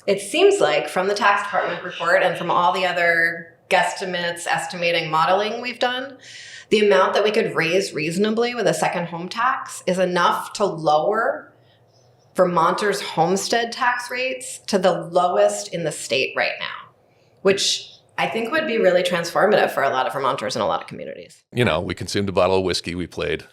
It seems like from the tax department report and from all the other guesstimates, estimating, modeling we've done, the amount that we could raise reasonably with a second home tax is enough to lower Vermonters' homestead tax rates to the lowest in the state right now, which I think would be really transformative for a lot of Vermonters and a lot of communities. You know, we consumed a bottle of whiskey. We played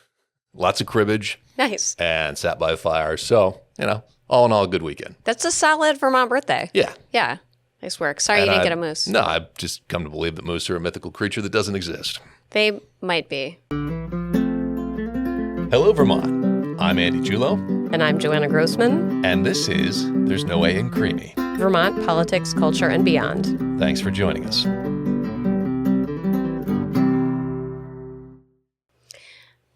lots of cribbage. Nice. And sat by a fire. So, you know, all in all, a good weekend. That's a solid Vermont birthday. Yeah. Yeah. Nice work. Sorry you didn't get a moose. No, I've just come to believe that moose are a mythical creature that doesn't exist. They might be. Hello, Vermont. I'm Andy Julo. And I'm Joanna Grossman. And this is There's No Way in Creamy. Vermont politics, culture, and beyond. Thanks for joining us.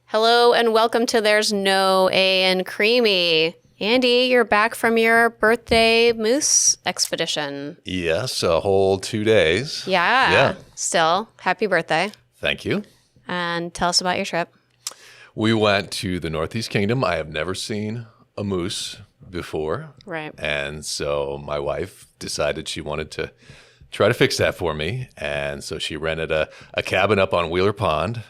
Hello and welcome to There's No A in Creamy. Andy, you're back from your birthday moose expedition. Yes, a whole 2 days. Yeah. Still, happy birthday. Thank you. And tell us about your trip. We went to the Northeast Kingdom. I have never seen a moose before. Right. And so my wife decided she wanted to try to fix that for me. And so she rented a cabin up on Wheeler Pond.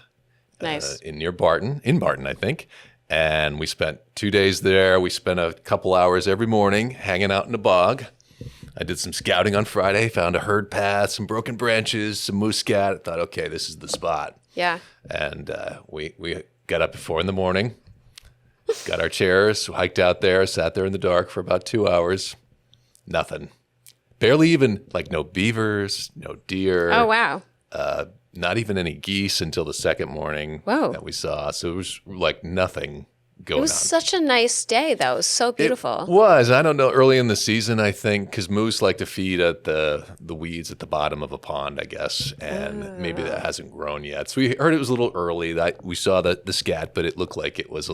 Nice. In Barton, I think. And we spent 2 days there. We spent a couple hours every morning hanging out in the bog. I did some scouting on Friday, found a herd path, some broken branches, some moose scat. I thought, okay, this is the spot. Yeah. And we got up at 4 a.m, got our chairs, hiked out there, sat there in the dark for about 2 hours. Nothing. Barely even, no beavers, no deer. Oh, wow. Not even any geese until the second morning that we saw. So it was like nothing going on. It was such a nice day, though. It was so beautiful. It was. I don't know, early in the season, I think, because moose like to feed at the weeds at the bottom of a pond, I guess. And maybe that hasn't grown yet. So we heard it was a little early. We saw the scat, but it looked like it was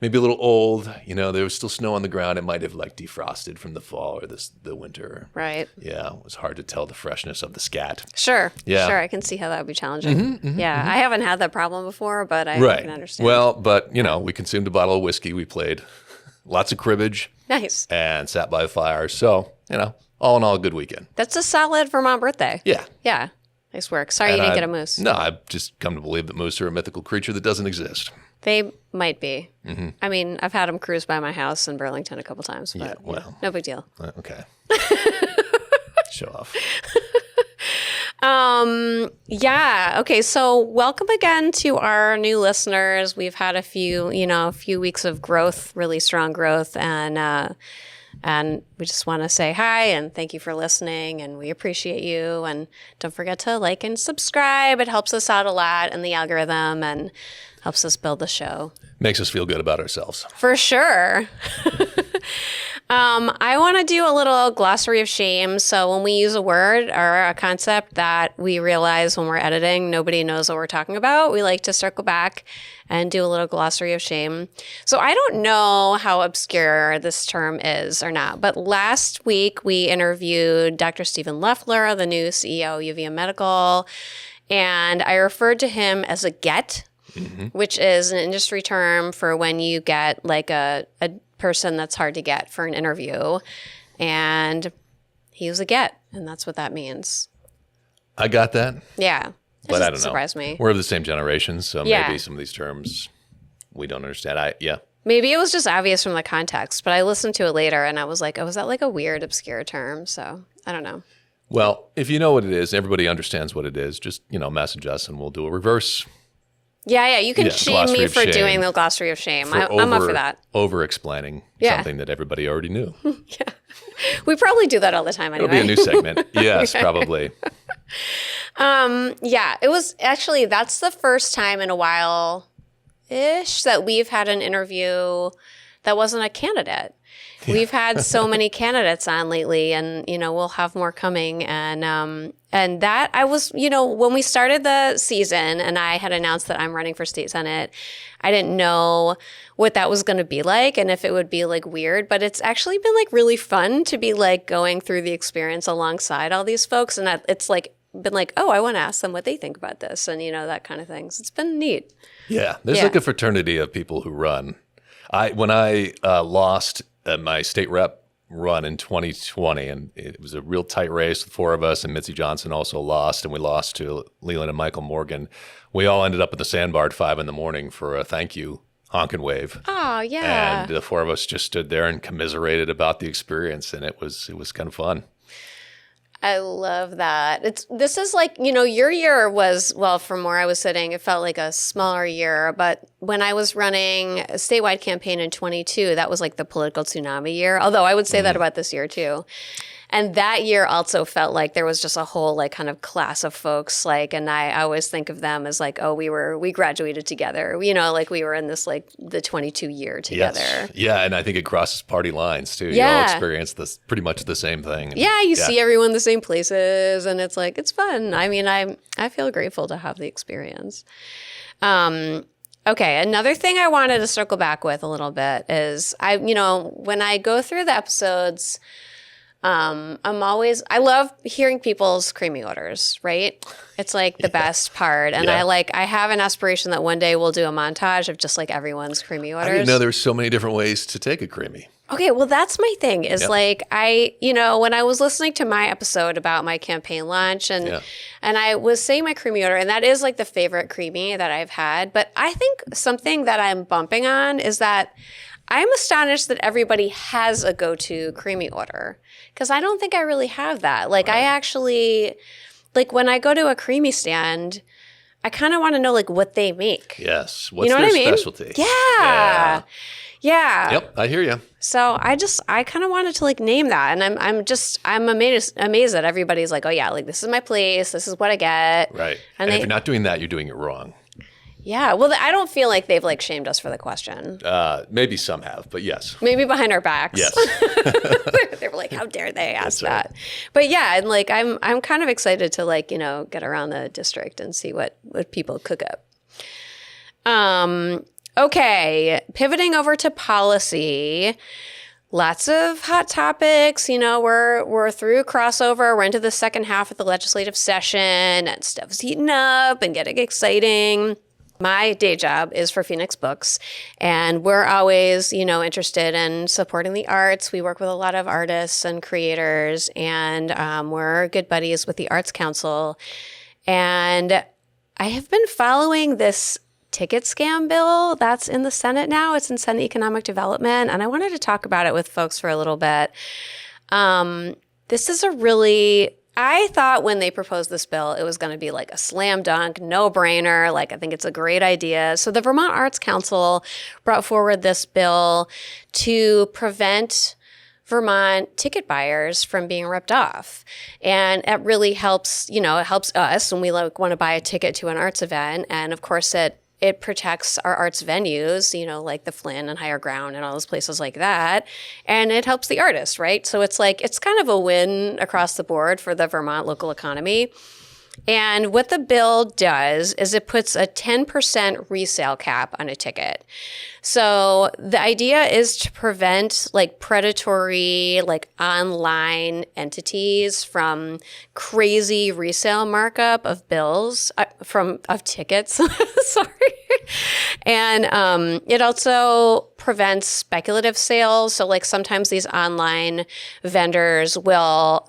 maybe a little old. You know, there was still snow on the ground. It might have defrosted from the fall or the winter. Right. Yeah, it was hard to tell the freshness of the scat. Sure. Yeah. Sure, I can see how that would be challenging. I haven't had that problem before, but I can understand. Well, but, we consumed a bottle of whiskey. We played lots of cribbage. Nice. And sat by a fire. So, all in all, a good weekend. That's a solid Vermont birthday. Yeah. Yeah. Nice work. Sorry you didn't get a moose. No, I've just come to believe that moose are a mythical creature that doesn't exist. They might be. Mm-hmm. I mean, I've had them cruise by my house in Burlington a couple times, but no big deal. Okay. Show off. Okay. So welcome again to our new listeners. We've had a few weeks of growth, really strong growth, and we just want to say hi and thank you for listening, and we appreciate you. And don't forget to like and subscribe. It helps us out a lot in the algorithm and helps us build the show. Makes us feel good about ourselves. For sure. I want to do a little glossary of shame. So when we use a word or a concept that we realize when we're editing, nobody knows what we're talking about, we like to circle back and do a little glossary of shame. So I don't know how obscure this term is or not, but last week we interviewed Dr. Stephen Leffler, the new CEO of UVM Medical, and I referred to him as a GET, which is an industry term for when you get a person that's hard to get for an interview. And he was a GET, and that's what that means. I got that. Yeah. But I don't know. Surprised me. We're of the same generation, so maybe some of these terms we don't understand. Maybe it was just obvious from the context, but I listened to it later and I was like, oh, is that a weird, obscure term? So I don't know. Well, if you know what it is, everybody understands what it is, just, message us and we'll do a reverse. Yeah, you can shame me for doing the glossary of shame. I'm up for that. Over-explaining something that everybody already knew. Yeah. We probably do that all the time anyway. It'll be a new segment. Yes, probably. It was actually, that's the first time in a while-ish that we've had an interview that wasn't a candidate. Yeah. We've had so many candidates on lately, and, we'll have more coming. And that I was, when we started the season and I had announced that I'm running for state senate, I didn't know what that was going to be like and if it would be weird, but it's actually been really fun to be going through the experience alongside all these folks. And it's been oh, I want to ask them what they think about this and, that kind of thing. So it's been neat. Yeah. There's a fraternity of people who run. When I lost my state rep run in 2020, and it was a real tight race. The four of us, and Mitzi Johnson also lost, and we lost to Leland and Michael Morgan. We all ended up at the sandbar at 5 a.m. for a thank you honk and wave. Oh, yeah. And the four of us just stood there and commiserated about the experience, and it was kind of fun. I love that. This is like, your year was, well, from where I was sitting, it felt like a smaller year. But when I was running a statewide campaign in 22, that was like the political tsunami year. Although I would say that about this year too. And that year also felt like there was just a whole like kind of class of folks, like, and I always think of them as like, oh, we graduated together, like we were in this like the 22 year together. Yes. Yeah, and I think it crosses party lines too. Yeah. You all experience this pretty much the same thing. Yeah, you see everyone in the same places, and it's like, it's fun. I mean, I feel grateful to have the experience. Okay, another thing I wanted to circle back with a little bit is when I go through the episodes, I love hearing people's creamy orders, right? It's like the best part. And I have an aspiration that one day we'll do a montage of just like everyone's creamy orders. I didn't know there's so many different ways to take a creamy. Okay, well, that's my thing is like when I was listening to my episode about my campaign launch and I was saying my creamy order, and that is like the favorite creamy that I've had. But I think something that I'm bumping on is that I'm astonished that everybody has a go-to creamy order because I don't think I really have that. Like I actually, like when I go to a creamy stand, I kind of want to know like what they make. Yes. What's their specialty? Yeah. Yep. I hear you. So I kind of wanted to like name that. And I'm amazed that everybody's like, oh yeah, like this is my place. This is what I get. Right. And if you're not doing that, you're doing it wrong. Yeah. Well, I don't feel like they've like shamed us for the question. Maybe some have, but yes. Maybe behind our backs. Yes. They were like, how dare they ask that? But yeah, and like I'm kind of excited to like, get around the district and see what people cook up. Okay, pivoting over to policy. Lots of hot topics. We're through crossover. We're into the second half of the legislative session and stuff's heating up and getting exciting. My day job is for Phoenix Books, and we're always, interested in supporting the arts. We work with a lot of artists and creators, and we're good buddies with the Arts Council. And I have been following this ticket scam bill that's in the Senate now. It's in Senate Economic Development, and I wanted to talk about it with folks for a little bit. This is I thought when they proposed this bill, it was going to be like a slam dunk, no-brainer. Like, I think it's a great idea. So the Vermont Arts Council brought forward this bill to prevent Vermont ticket buyers from being ripped off. And it really helps, it helps us when we want to buy a ticket to an arts event. And of course, it protects our arts venues, like the Flynn and Higher Ground and all those places like that. And it helps the artists, right? So it's kind of a win across the board for the Vermont local economy. And what the bill does is it puts a 10% resale cap on a ticket. So the idea is to prevent like predatory, like online entities from crazy resale markup of bills, of tickets. Sorry. And it also prevents speculative sales. So like sometimes these online vendors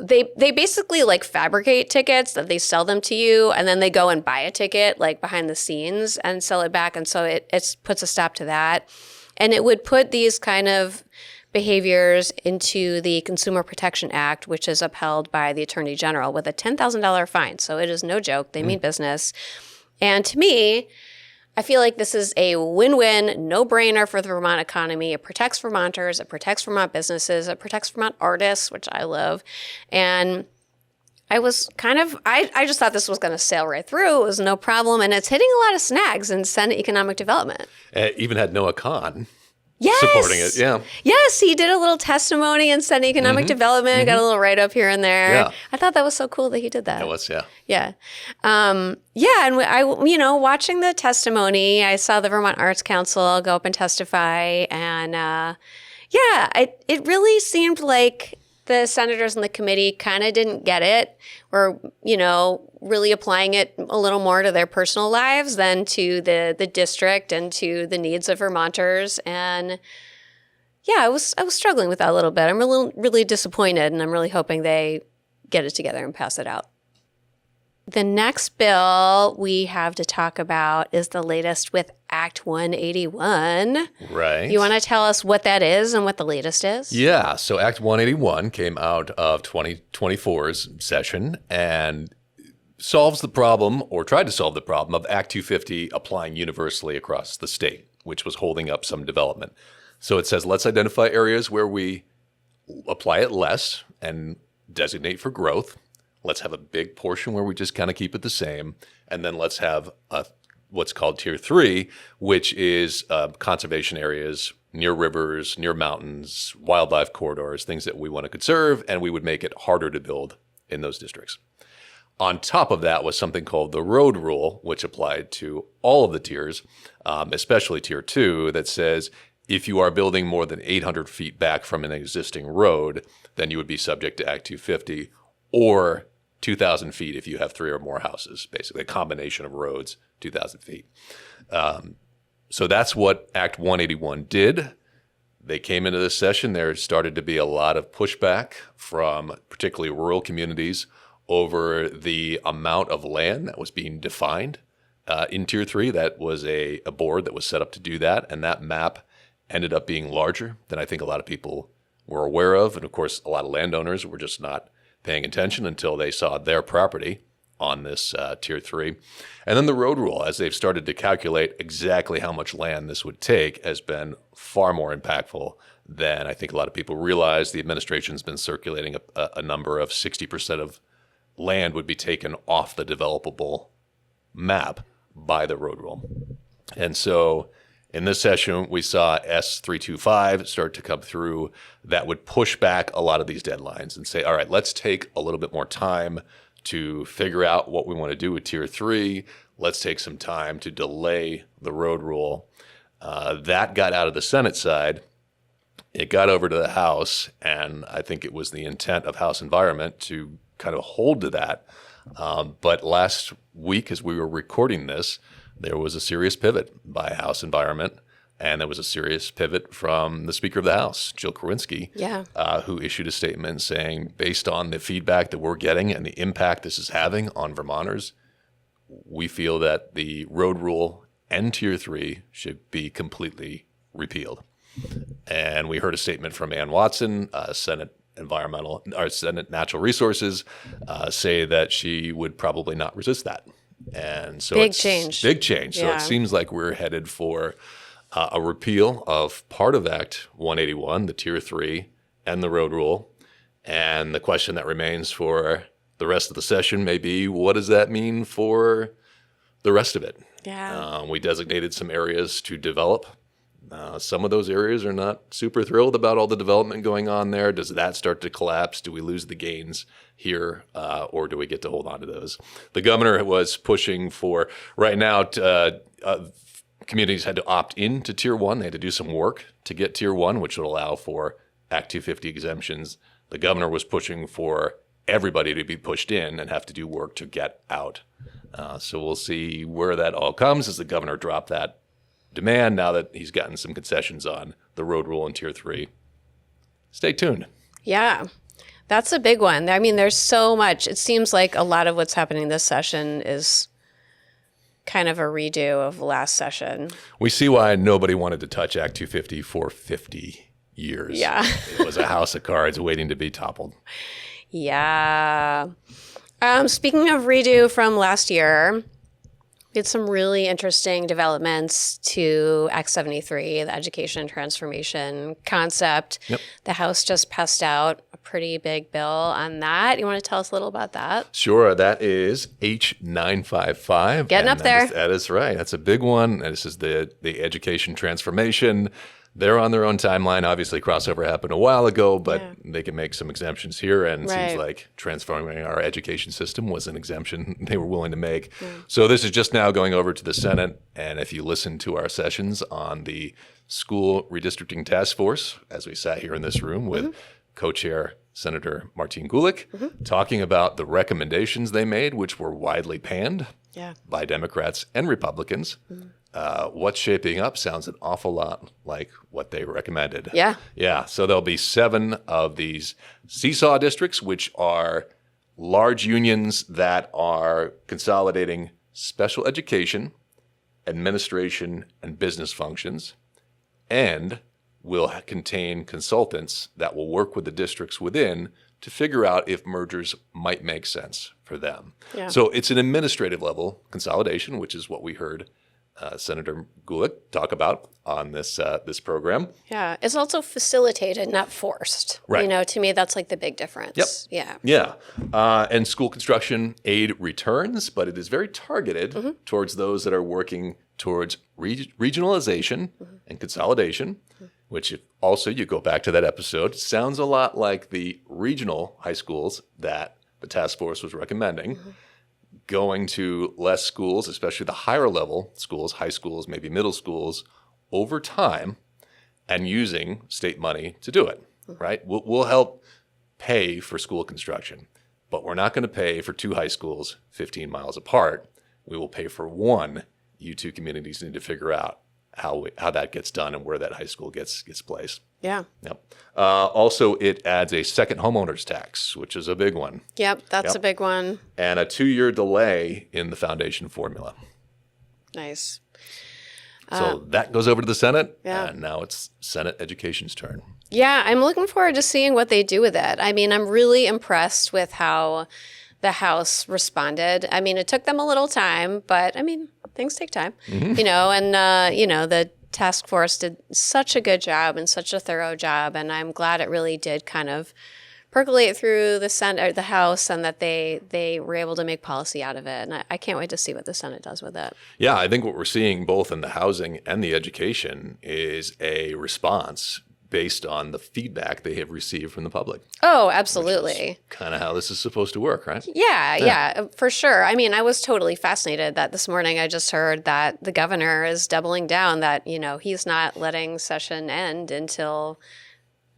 they basically like fabricate tickets that they sell them to you, and then they go and buy a ticket like behind the scenes and sell it back. And so it puts a stop to that. And it would put these kind of behaviors into the Consumer Protection Act, which is upheld by the Attorney General with a $10,000 fine. So it is no joke. They mean business. And to me, I feel like this is a win-win, no-brainer for the Vermont economy. It protects Vermonters. It protects Vermont businesses. It protects Vermont artists, which I love. And I was I just thought this was going to sail right through. It was no problem. And it's hitting a lot of snags in Senate Economic Development. Even had Noah Kahan Yes. supporting it. Yeah. Yes, he did a little testimony in Senate Economic Development, got a little write-up here and there. Yeah. I thought that was so cool that he did that. That was, yeah. Yeah. And I, watching the testimony, I saw the Vermont Arts Council go up and testify. And it really seemed like the senators in the committee kind of didn't get it, or, really applying it a little more to their personal lives than to the district and to the needs of Vermonters. And yeah, I was struggling with that a little bit. I'm really disappointed, and I'm really hoping they get it together and pass it out. The next bill we have to talk about is the latest with Act 181. Right. You want to tell us what that is and what the latest is? Yeah. So Act 181 came out of 2024's session and solves the problem, or tried to solve the problem, of Act 250 applying universally across the state, which was holding up some development. So it says, let's identify areas where we apply it less and designate for growth. Let's have a big portion where we just kind of keep it the same. And then let's have what's called Tier 3, which is conservation areas near rivers, near mountains, wildlife corridors, things that we want to conserve, and we would make it harder to build in those districts. On top of that was something called the road rule, which applied to all of the tiers, especially Tier 2, that says if you are building more than 800 feet back from an existing road, then you would be subject to Act 250, or 2,000 feet if you have 3 or more houses, basically a combination of roads, 2,000 feet. So that's what Act 181 did. They came into this session. There started to be a lot of pushback from particularly rural communities over the amount of land that was being defined in Tier 3. That was a board that was set up to do that, and that map ended up being larger than I think a lot of people were aware of. And of course, a lot of landowners were just not paying attention until they saw their property on this Tier 3. And then the road rule, as they've started to calculate exactly how much land this would take, has been far more impactful than I think a lot of people realize. The administration's been circulating a number of 60% of land would be taken off the developable map by the road rule. And so in this session, we saw S325 start to come through that would push back a lot of these deadlines and say, all right, let's take a little bit more time to figure out what we want to do with Tier 3. Let's take some time to delay the road rule. That got out of the Senate side. It got over to the House, and I think it was the intent of House Environment to kind of hold to that. But last week, as we were recording this, there was a serious pivot by House Environment, and there was a serious pivot from the Speaker of the House, Jill Kowinski, who issued a statement saying, based on the feedback that we're getting and the impact this is having on Vermonters, we feel that the road rule and Tier 3 should be completely repealed. And we heard a statement from Ann Watson, Senate Natural Resources, say that she would probably not resist that. And so big change. So it seems like we're headed for a repeal of part of Act 181, the Tier 3, and the road rule. And the question that remains for the rest of the session may be, what does that mean for the rest of it? Yeah. We designated some areas to develop. Some of those areas are not super thrilled about all the development going on there. Does that start to collapse? Do we lose the gains here, or do we get to hold on to those? The governor was pushing for, right now, communities had to opt into Tier 1. They had to do some work to get Tier 1, which would allow for Act 250 exemptions. The governor was pushing for everybody to be pushed in and have to do work to get out. So we'll see where that all comes as the governor dropped that demand now that he's gotten some concessions on the road rule in Tier 3. Stay tuned. Yeah, that's a big one. I mean, there's so much. It seems like a lot of what's happening this session is kind of a redo of last session. We see why nobody wanted to touch Act 250 for 50 years. Yeah. It was a house of cards waiting to be toppled. Yeah. Speaking of redo from last year, we had some really interesting developments to Act 73, the education transformation concept. Yep. The House just passed out a pretty big bill on that. You want to tell us a little about that? Sure. That is H955. Getting up there. That is right. That's a big one. And this is the education transformation. They're on their own timeline. Obviously, crossover happened a while ago, but they can make some exemptions here. And it seems like transforming our education system was an exemption they were willing to make. So this is just now going over to the Senate. And if you listen to our sessions on the School Redistricting Task Force, as we sat here in this room with co-chair Senator Martin Gulick, talking about the recommendations they made, which were widely panned by Democrats and Republicans. What's shaping up sounds an awful lot like what they recommended. Yeah. So there'll be 7 of these seesaw districts, which are large unions that are consolidating special education, administration, and business functions, and will contain consultants that will work with the districts within to figure out if mergers might make sense for them. So it's an administrative level consolidation, which is what we heard Senator Gulick talk about on this program. Yeah, it's also facilitated, not forced. Right. You know, to me, that's like the big difference. Yeah. And school construction aid returns, but it is very targeted towards those that are working towards regionalization and consolidation, which also, you go back to that episode, sounds a lot like the regional high schools that the task force was recommending. Going to less schools, especially the higher level schools, high schools, maybe middle schools, over time, and using state money to do it, right? We'll help pay for school construction, but we're not going to pay for 2 high schools 15 miles apart. We will pay for one. You 2 communities need to figure out how that gets done and where that high school gets placed. Yep. Also, it adds a second homeowner's tax, which is a big one. That's a big one. And a 2-year delay in the foundation formula. Nice. So that goes over to the Senate, and now it's Senate Education's turn. Yeah, I'm looking forward to seeing what they do with it. I mean, I'm really impressed with how the House responded. I mean, it took them a little time, but I mean, things take time, you know, and, you know, the task force did such a good job and such a thorough job. And I'm glad it really did kind of percolate through the Senate or the House, and that they were able to make policy out of it. And I can't wait to see what the Senate does with it. Yeah, I think what we're seeing both in the housing and the education is a response based on the feedback they have received from the public. Oh, absolutely. Kind of how this is supposed to work, right? Yeah, for sure. I mean, I was totally fascinated that this morning I just heard that the governor is doubling down that, you know, he's not letting session end until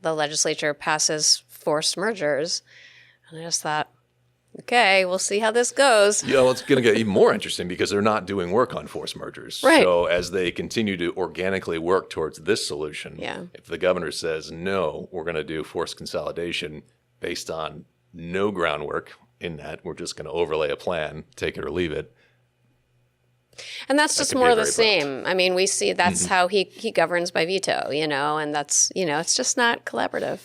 the legislature passes forced mergers. And I just thought, okay, we'll see how this goes. Yeah, well, it's going to get even more interesting because they're not doing work on forced mergers. Right. So as they continue to organically work towards this solution, if the governor says, no, we're going to do forced consolidation based on no groundwork in that, we're just going to overlay a plan, take it or leave it. And that's just more of the same. I mean, we see that's how he governs by veto, you know, and that's, you know, it's just not collaborative.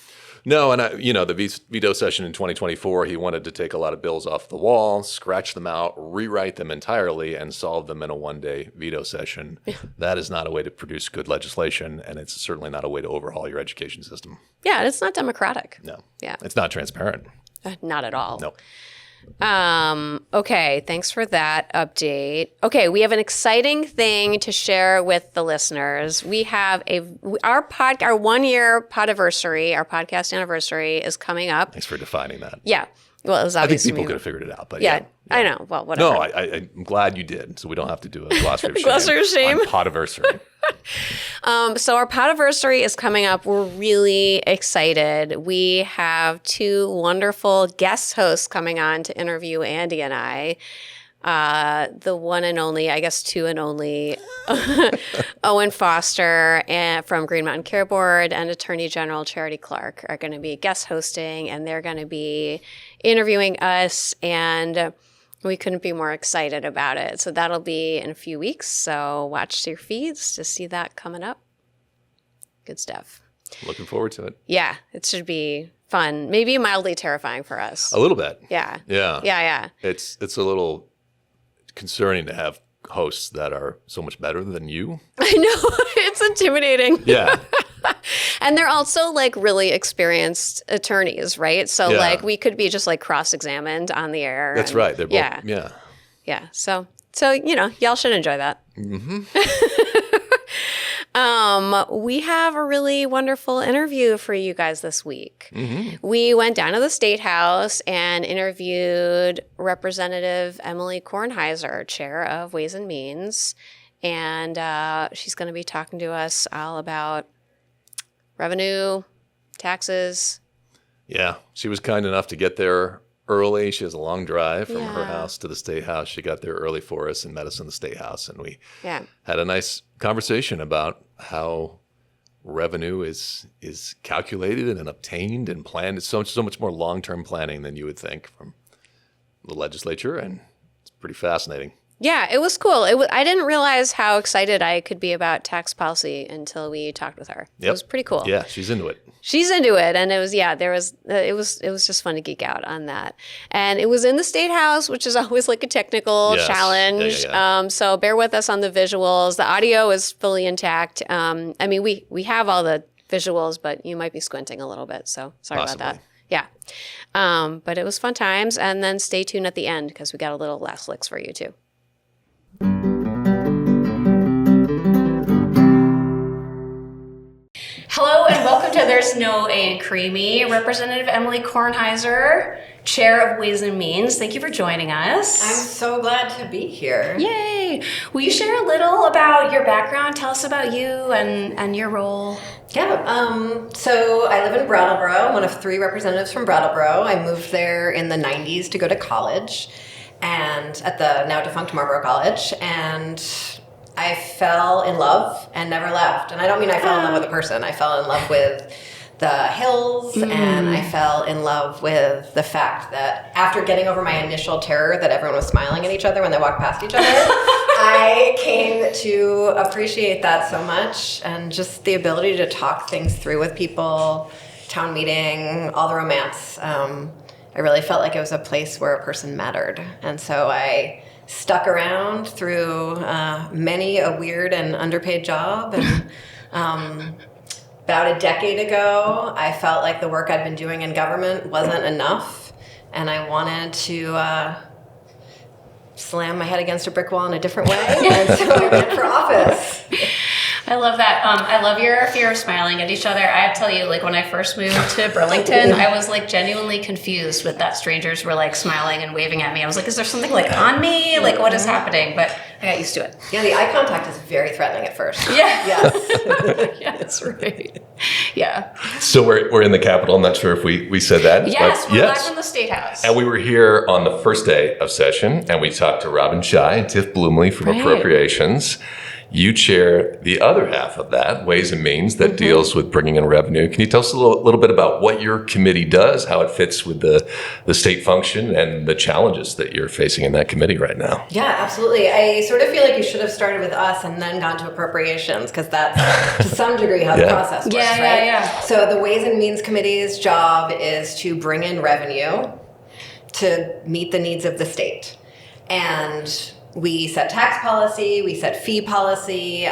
No, and you know, the veto session in 2024, he wanted to take a lot of bills off the wall, scratch them out, rewrite them entirely, and solve them in a one-day veto session. That is not a way to produce good legislation, and it's certainly not a way to overhaul your education system. Yeah, and it's not democratic. No. Yeah. It's not transparent. Not at all. No. Okay, thanks for that update. Okay, we have an exciting thing to share with the listeners. We have our 1-year pod-iversary, our podcast anniversary is coming up. Thanks for defining that. Yeah. Well, it was obvious. I think people could have figured it out, but yeah. I know. Well, whatever. No, I'm glad you did, so we don't have to do a glossary of shame. Glossary of shame. On pod-iversary. So our pod-iversary is coming up. We're really excited. We have 2 wonderful guest hosts coming on to interview Andy and I. The one and only, I guess 2 and only, Owen Foster from Green Mountain Care Board and Attorney General Charity Clark are going to be guest hosting, and they're going to be interviewing us, and we couldn't be more excited about it. So that'll be in a few weeks. So watch your feeds to see that coming up. Good stuff. Looking forward to it. Yeah, it should be fun. Maybe mildly terrifying for us. A little bit. Yeah. Yeah. It's a little concerning to have hosts that are so much better than you. I know. It's intimidating. Yeah. And they're also like really experienced attorneys, right? So like we could be just like cross-examined on the air. That's right. They're both, Yeah. So you know, y'all should enjoy that. We have a really wonderful interview for you guys this week. We went down to the State House and interviewed Representative Emilie Kornheiser, Chair of Ways and Means. And she's going to be talking to us all about revenue, taxes, Yeah, she was kind enough to get there early. She has a long drive from her Yeah. house to the State House. She got there early for us and met us in the State House. And we Yeah. had a nice conversation about how revenue is calculated and obtained and planned. It's so much more long-term planning than you would think from the legislature, and it's pretty fascinating. Yeah, it was cool. I didn't realize how excited I could be about tax policy until we talked with her. It Yep. was pretty cool. Yeah, she's into it. She's into it, and it was just fun to geek out on that. And it was in the State House, which is always like a technical Yes. challenge. Yeah. So bear with us on the visuals. The audio is fully intact. I mean, we have all the visuals, but you might be squinting a little bit. So sorry Possibly. about that. Yeah. But it was fun times. And then stay tuned at the end because we got a little last licks for you too. Hello and welcome to There's No A Creamy. Representative Emilie Kornheiser, Chair of Ways and Means. Thank you for joining us. I'm so glad to be here. Yay! Will you share a little about your background? Tell us about you and your role. Yeah, so I live in Brattleboro, one of 3 representatives from Brattleboro. I moved there in the 90s to go to college, and at the now defunct Marlboro College, and I fell in love and never left. And I don't mean I fell in love with a person. I fell in love with the hills, and I fell in love with the fact that after getting over my initial terror that everyone was smiling at each other when they walked past each other, I came to appreciate that so much, and just the ability to talk things through with people, town meeting, all the romance. I really felt like it was a place where a person mattered. And so I stuck around through many a weird and underpaid job. And about a decade ago, I felt like the work I'd been doing in government wasn't enough. And I wanted to slam my head against a brick wall in a different way. And so I ran for office. I love that. I love your fear of smiling at each other. I have to tell you, like when I first moved to Burlington, I was like genuinely confused with that strangers were like smiling and waving at me. I was like, is there something like on me? Like what is happening? But I got used to it. Yeah, the eye contact is very threatening at first. Yeah. Yes. Yeah, that's right. Yeah. So we're in the Capitol. I'm not sure if we said that. Yes, but we're live from the State House. And we were here on the first day of session, and we talked to Robin Scheid and Tiff Bloomley from Right. Appropriations. You chair the other half of that, Ways and Means, that deals with bringing in revenue. Can you tell us a little bit about what your committee does, how it fits with the state function, and the challenges that you're facing in that committee right now? Yeah, absolutely. I sort of feel like you should have started with us and then gone to appropriations, because that's to some degree how the process works, right? Yeah. So the Ways and Means Committee's job is to bring in revenue to meet the needs of the state. And we set tax policy, we set fee policy,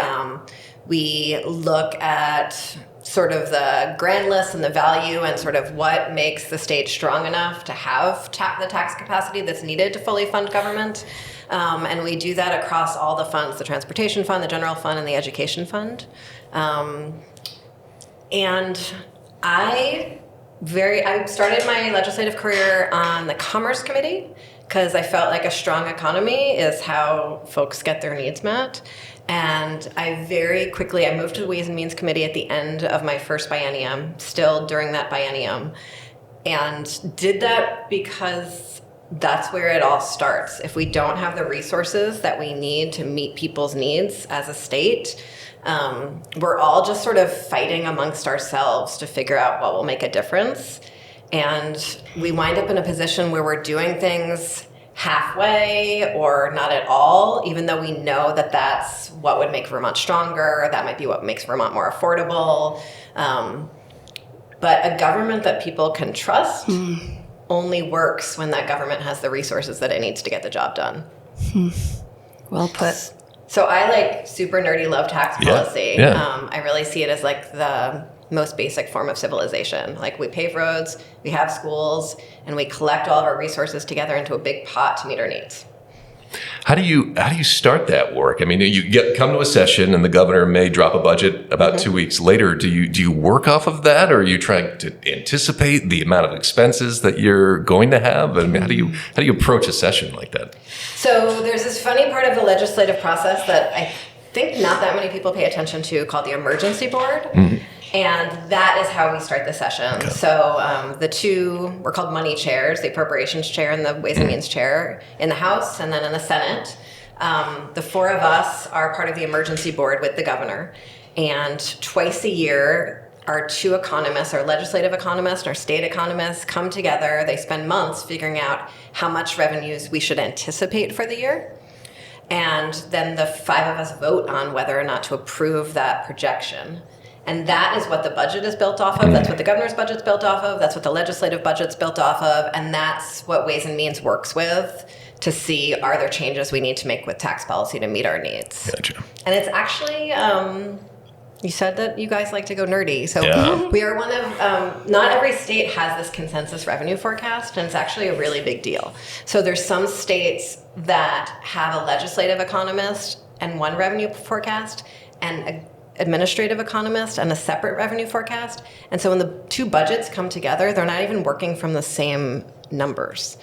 we look at sort of the grand list and the value and sort of what makes the state strong enough to have the tax capacity that's needed to fully fund government. And we do that across all the funds, the transportation fund, the general fund, and the education fund. And I started my legislative career on the Commerce Committee, because I felt like a strong economy is how folks get their needs met. And I moved to the Ways and Means Committee at the end of my first biennium, still during that biennium, and did that because that's where it all starts. If we don't have the resources that we need to meet people's needs as a state, we're all just sort of fighting amongst ourselves to figure out what will make a difference. And we wind up in a position where we're doing things halfway or not at all, even though we know that that's what would make Vermont stronger. That might be what makes Vermont more affordable. But a government that people can trust only works when that government has the resources that it needs to get the job done. Well put. So I super nerdy love tax policy. Yeah. I really see it as the most basic form of civilization. Like we pave roads, we have schools, and we collect all of our resources together into a big pot to meet our needs. How do you start that work? I mean, you come to a session and the governor may drop a budget about 2 weeks later. Do you work off of that, or are you trying to anticipate the amount of expenses that you're going to have? I mean, how do you approach a session like that? So there's this funny part of the legislative process that I think not that many people pay attention to, called the emergency board. And that is how we start the session. Okay. So the two, we're called money chairs, the appropriations chair and the Ways and Means chair in the House and then in the Senate. The four of us are part of the emergency board with the governor. And twice a year, our two economists, our legislative economists, our state economists come together. They spend months figuring out how much revenues we should anticipate for the year. And then the five of us vote on whether or not to approve that projection. And that is what the budget is built off of. That's what the governor's budget's built off of. That's what the legislative budget's built off of. And that's what Ways and Means works with to see, are there changes we need to make with tax policy to meet our needs? Gotcha. And it's actually, you said that you guys like to go nerdy. So we are one of, not every state has this consensus revenue forecast, and it's actually a really big deal. So there's some states that have a legislative economist and one revenue forecast, and a administrative economist and a separate revenue forecast. And so when the two budgets come together, they're not even working from the same numbers.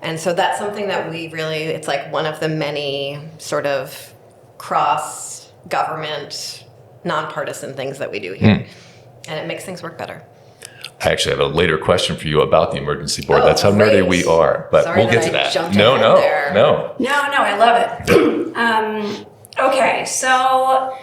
And so that's something that we really, it's like one of the many sort of cross-government, nonpartisan things that we do here. And it makes things work better. I actually have a later question for you about the emergency board. That's how nerdy we are, but Sorry we'll get to that. No, I love it. Okay, so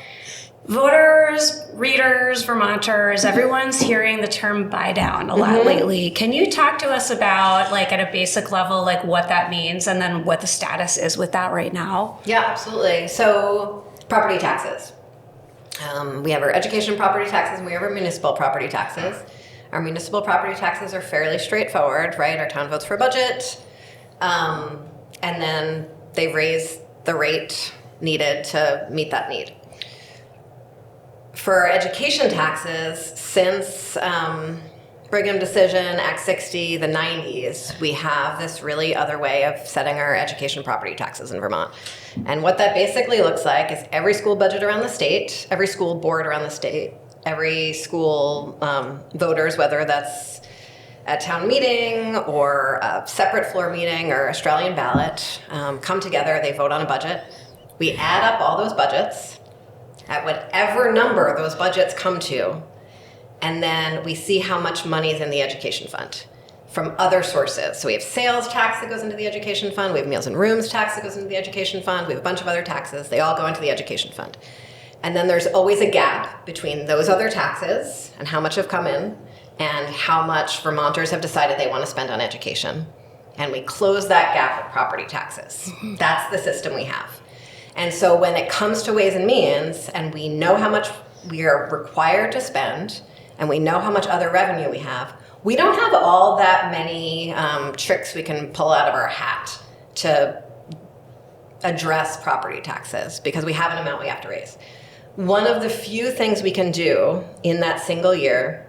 voters, readers, Vermonters, everyone's hearing the term buy down a lot lately. Can you talk to us about, like, at a basic level, like what that means and then what the status is with that right now? Yeah, absolutely. So property taxes. We have our education property taxes and we have our municipal property taxes. Our municipal property taxes are fairly straightforward, right? Our town votes for a budget, and then they raise the rate needed to meet that need. For our education taxes, since Brigham decision, Act 60, the 90s, we have this really other way of setting our education property taxes in Vermont. And what that basically looks like is every school budget around the state, every school board around the state, every school voters, whether that's a town meeting or a separate floor meeting or Australian ballot, come together, they vote on a budget. We add up all those budgets at whatever number those budgets come to, and then we see how much money is in the education fund from other sources. So we have sales tax that goes into the education fund, we have meals and rooms tax that goes into the education fund, we have a bunch of other taxes, they all go into the education fund. And then there's always a gap between those other taxes and how much have come in and how much Vermonters have decided they want to spend on education. And we close that gap with property taxes. That's the system we have. And so when it comes to Ways and Means, and we know how much we are required to spend, and we know how much other revenue we have, we don't have all that many tricks we can pull out of our hat to address property taxes, because we have an amount we have to raise. One of the few things we can do in that single year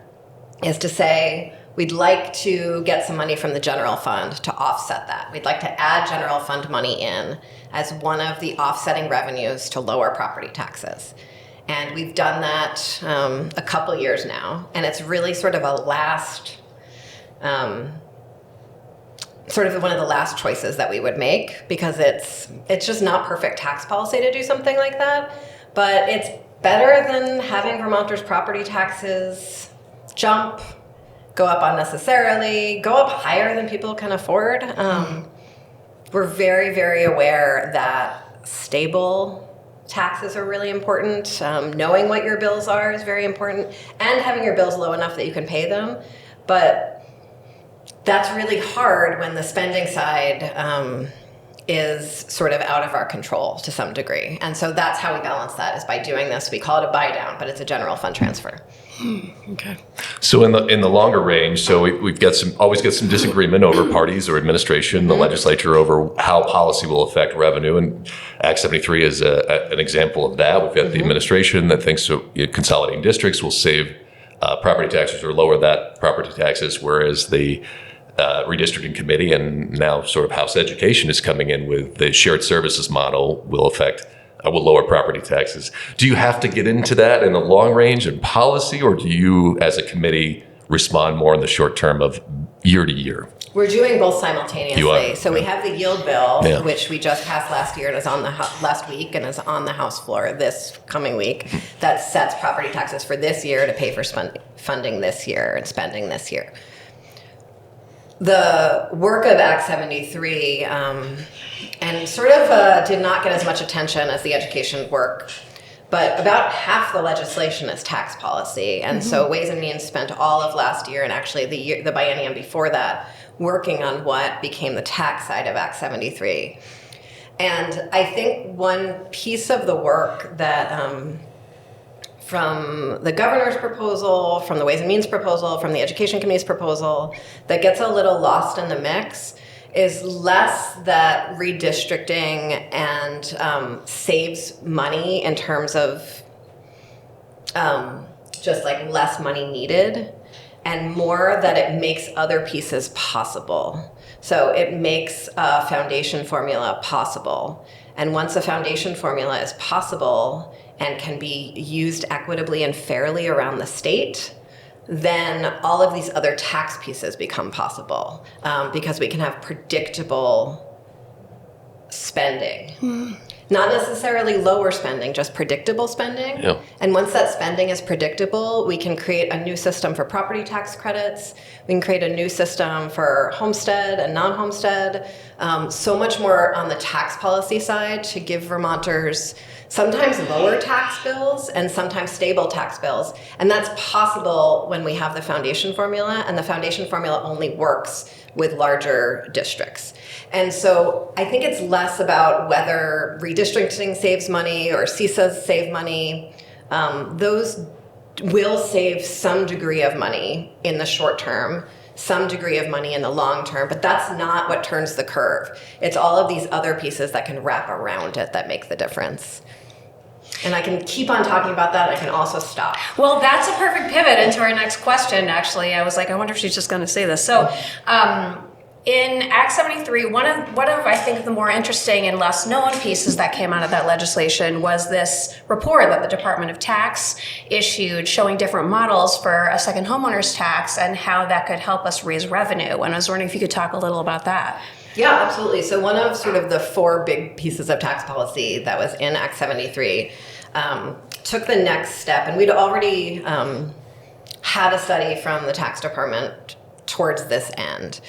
is to say, we'd like to get some money from the general fund to offset that. We'd like to add general fund money in as one of the offsetting revenues to lower property taxes. And we've done that a couple years now. And it's really sort of a last, sort of one of the last choices that we would make, because it's just not perfect tax policy to do something like that. But it's better than having Vermonters' property taxes jump, go up unnecessarily, go up higher than people can afford. We're very, very aware that stable taxes are really important. Knowing what your bills are is very important, and having your bills low enough that you can pay them. But that's really hard when the spending side is sort of out of our control to some degree. And so that's how we balance that, is by doing this. We call it a buy down, but it's a general fund transfer. Okay. So in the longer range, so we've got always got some disagreement over parties or administration, the legislature, over how policy will affect revenue. And Act 73 is an example of that. We've got the administration that thinks consolidating districts will save property taxes or lower that property taxes, whereas the redistricting committee and now sort of House Education is coming in with the shared services model will lower property taxes. Do you have to get into that in the long range and policy, or do you as a committee respond more in the short term of year to year? We're doing both simultaneously. You are? So we have the yield bill, Yeah. which we just passed last year and is on the last week and is on the House floor this coming week. That sets property taxes for this year to pay for funding this year and spending this year. The work of Act 73 and sort of did not get as much attention as the education work. But about half the legislation is tax policy. And so Ways and Means spent all of last year and actually the biennium before that working on what became the tax side of Act 73. And I think one piece of the work that from the governor's proposal, from the Ways and Means proposal, from the Education Committee's proposal that gets a little lost in the mix is less that redistricting and saves money in terms of just like less money needed, and more that it makes other pieces possible. So it makes a foundation formula possible. And once a foundation formula is possible and can be used equitably and fairly around the state, then all of these other tax pieces become possible because we can have predictable spending. Not necessarily lower spending, just predictable spending. Yeah. And once that spending is predictable, we can create a new system for property tax credits. We can create a new system for homestead and non-homestead. So much more on the tax policy side to give Vermonters sometimes lower tax bills and sometimes stable tax bills. And that's possible when we have the foundation formula, and the foundation formula only works with larger districts. And so I think it's less about whether redistricting saves money or CISAs save money. Those will save some degree of money in the short term, some degree of money in the long term, but that's not what turns the curve. It's all of these other pieces that can wrap around it that make the difference. And I can keep on talking about that. I can also stop. Well, that's a perfect pivot into our next question, actually. I was like, I wonder if she's just going to say this. So in Act 73, one of I think the more interesting and less known pieces that came out of that legislation was this report that the Department of Tax issued showing different models for a second homeowner's tax and how that could help us raise revenue. And I was wondering if you could talk a little about that. Yeah, absolutely. So one of sort of the four big pieces of tax policy that was in Act 73 took the next step. And we'd already had a study from the tax department towards this end.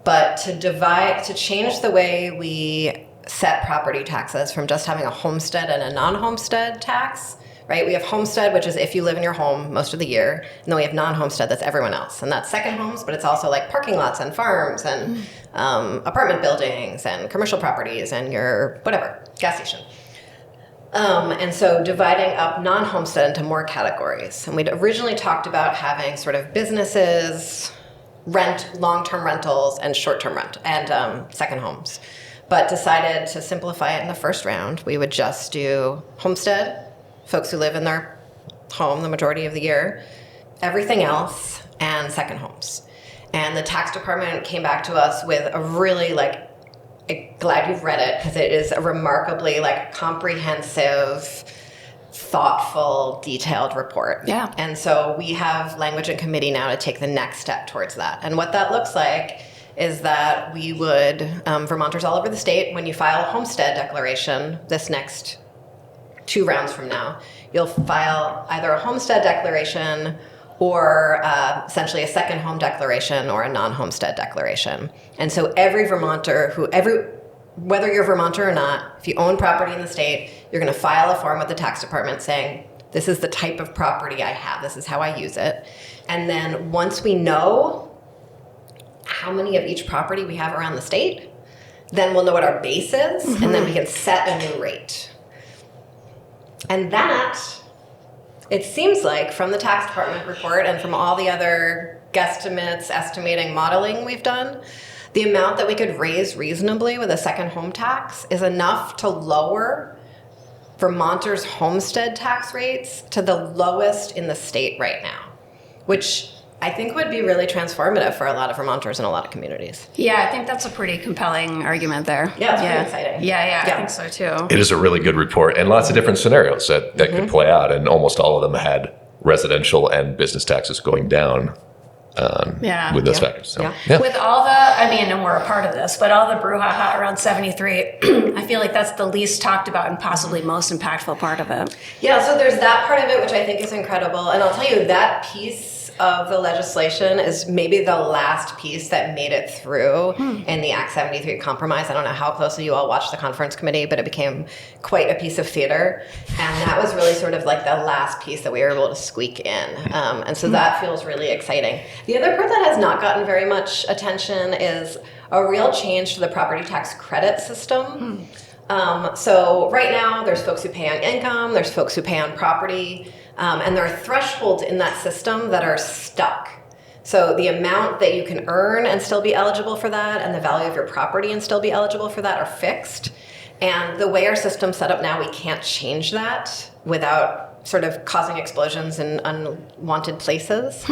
But to change the way we set property taxes from just having a homestead and a non-homestead tax, right? We have homestead, which is if you live in your home most of the year, and then we have non-homestead, that's everyone else. And that's second homes, but it's also like parking lots and farms and apartment buildings and commercial properties and your whatever, gas station. And so dividing up non-homestead into more categories. And we'd originally talked about having sort of businesses, long-term rentals, and short-term rent, and second homes. But decided to simplify it in the first round. We would just do homestead, folks who live in their home the majority of the year, everything else, and second homes. And the tax department came back to us with a really glad you've read it, because it is a remarkably comprehensive, thoughtful, detailed report. Yeah. And so we have language in committee now to take the next step towards that. And what that looks like is that we would, Vermonters all over the state, when you file a homestead declaration this next 2 rounds from now, you'll file either a homestead declaration or essentially a second home declaration or a non-homestead declaration. And so every Vermonter whether you're a Vermonter or not, if you own property in the state, you're going to file a form with the tax department saying, this is the type of property I have, this is how I use it. And then once we know how many of each property we have around the state, then we'll know what our base is, and then we can set a new rate. And that, it seems like from the tax department report and from all the other guesstimates, estimating, modeling we've done, the amount that we could raise reasonably with a second home tax is enough to lower Vermonters' homestead tax rates to the lowest in the state right now, which I think would be really transformative for a lot of Vermonters and a lot of communities. Yeah, I think that's a pretty compelling argument there. Yeah, it's pretty exciting. Yeah, I think so too. It is a really good report, and lots of different scenarios that could play out, and almost all of them had residential and business taxes going down with those factors. So, With all the, and we're a part of this, but all the brouhaha around 73, I feel like that's the least talked about and possibly most impactful part of it. Yeah, so there's that part of it, which I think is incredible. And I'll tell you, that piece of the legislation is maybe the last piece that made it through in the Act 73 compromise. I don't know how closely you all watched the conference committee, but it became quite a piece of theater. And that was really sort of like the last piece that we were able to squeak in. And so that feels really exciting. The other part that has not gotten very much attention is a real change to the property tax credit system. So right now, there's folks who pay on income, there's folks who pay on property, and there are thresholds in that system that are stuck. So the amount that you can earn and still be eligible for that, and the value of your property and still be eligible for that are fixed. And the way our system's set up now, we can't change that without sort of causing explosions in unwanted places.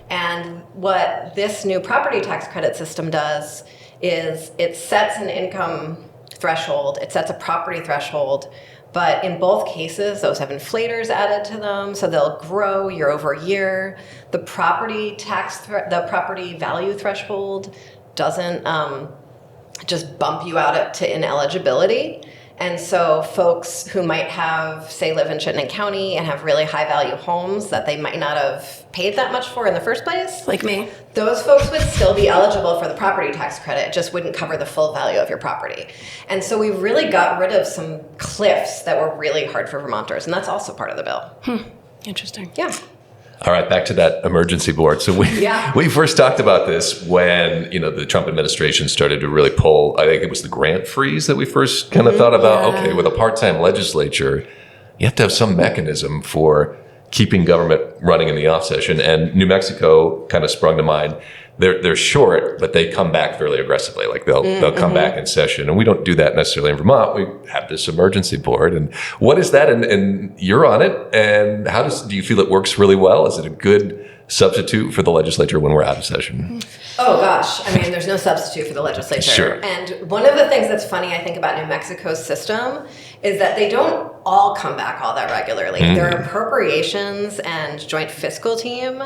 And what this new property tax credit system does is it sets an income threshold, it sets a property threshold, but in both cases, those have inflators added to them, so they'll grow year over year. The property tax, the property value threshold doesn't just bump you out to ineligibility. And so folks who might have, say, live in Chittenden County and have really high value homes that they might not have paid that much for in the first place, like me, those folks would still be eligible for the property tax credit. It just wouldn't cover the full value of your property. And so we really got rid of some cliffs that were really hard for Vermonters, and that's also part of the bill. Interesting. Yeah. All right, back to that emergency board. So we first talked about this when, the Trump administration started to really pull, I think it was the grant freeze that we first kind of thought about, okay, with a part-time legislature, you have to have some mechanism for keeping government running in the off session. And New Mexico kind of sprung to mind. They're short, but they come back fairly aggressively. Like they'll come back in session, and we don't do that necessarily in Vermont. We have this emergency board, and what is that? And you're on it. And how do you feel it works really well? Is it a good substitute for the legislature when we're out of session? Oh gosh, there's no substitute for the legislature. Sure. And one of the things that's funny, I think, about New Mexico's system is that they don't all come back all that regularly. Their appropriations and joint fiscal team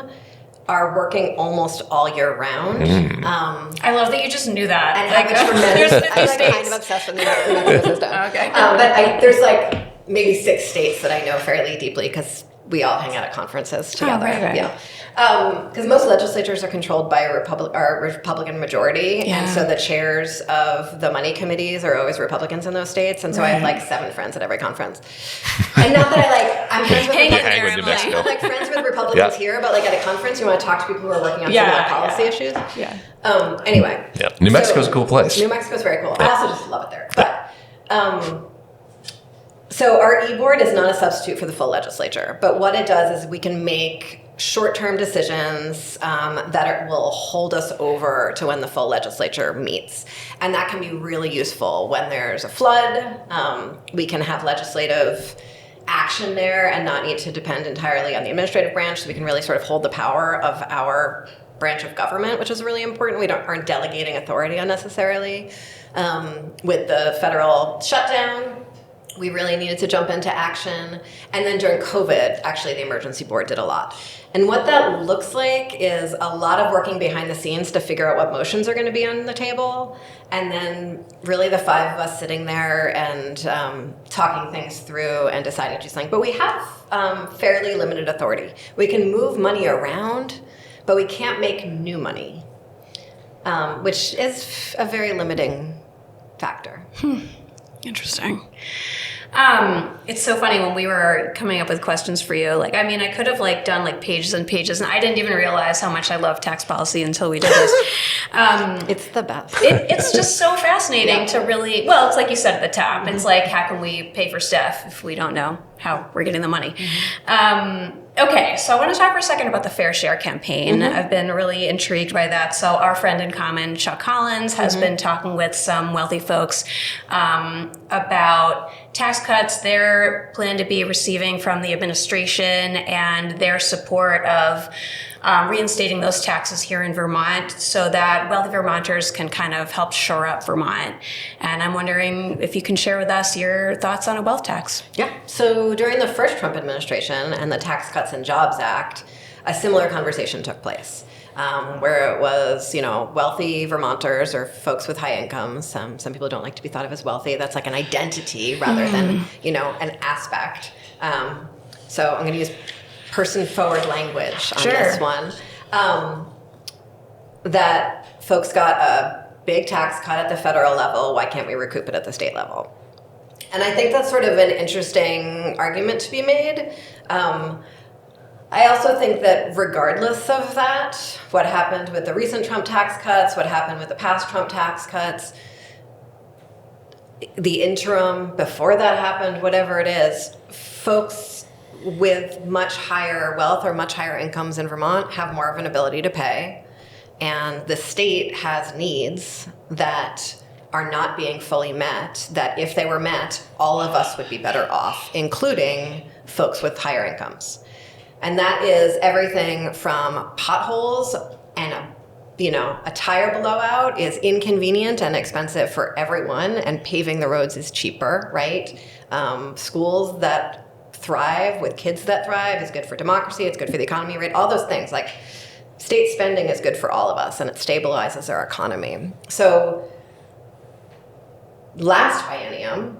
are working almost all year round. I love that you just knew that. And have a tremendous, I'm kind of obsessed with the New Mexico system. Okay. But there's like maybe 6 states that I know fairly deeply because we all hang out at conferences together. Right. Yeah. Because most legislatures are controlled by a Republican majority, and so the chairs of the money committees are always Republicans in those states, and so I have like 7 friends at every conference. And not that I'm friends with Republicans. I'm like friends with Republicans here, but like at a conference, you want to talk to people who are working on similar policy issues. Yeah. Anyway. Yeah. New Mexico's a cool place. New Mexico's very cool. I also just love it there. But so our e-board is not a substitute for the full legislature, but what it does is we can make short-term decisions that will hold us over to when the full legislature meets. And that can be really useful when there's a flood. We can have legislative action there and not need to depend entirely on the administrative branch, so we can really sort of hold the power of our branch of government, which is really important. We aren't delegating authority unnecessarily. With the federal shutdown, we really needed to jump into action. And then during COVID, actually, the emergency board did a lot. And what that looks like is a lot of working behind the scenes to figure out what motions are going to be on the table. And then really the 5 of us sitting there and talking things through and deciding to do something. But we have fairly limited authority. We can move money around, but we can't make new money, which is a very limiting factor. Interesting. It's so funny when we were coming up with questions for you. I could have done pages and pages, and I didn't even realize how much I love tax policy until we did this. It's the best. It's just so fascinating to really. Well, it's like you said at the top. It's like, how can we pay for stuff if we don't know how we're getting the money? Okay, so I want to talk for a second about the Fair Share campaign. I've been really intrigued by that. So our friend in common, Chuck Collins, has been talking with some wealthy folks about tax cuts they're planning to be receiving from the administration and their support of reinstating those taxes here in Vermont so that wealthy Vermonters can kind of help shore up Vermont. And I'm wondering if you can share with us your thoughts on a wealth tax. Yeah. So during the first Trump administration and the Tax Cuts and Jobs Act, a similar conversation took place. where it was, wealthy Vermonters or folks with high incomes. Some people don't like to be thought of as wealthy. That's like an identity rather than, an aspect. So I'm going to use person-forward language on this one. That folks got a big tax cut at the federal level. Why can't we recoup it at the state level? And I think that's sort of an interesting argument to be made. I also think that regardless of that, what happened with the recent Trump tax cuts, what happened with the past Trump tax cuts, the interim before that happened, whatever it is, folks with much higher wealth or much higher incomes in Vermont have more of an ability to pay. And the state has needs that are not being fully met, that if they were met, all of us would be better off, including folks with higher incomes. And that is everything from potholes and a tire blowout is inconvenient and expensive for everyone, and paving the roads is cheaper, right? Schools that thrive with kids that thrive is good for democracy, it's good for the economy, right? All those things, like state spending is good for all of us and it stabilizes our economy. So last biennium,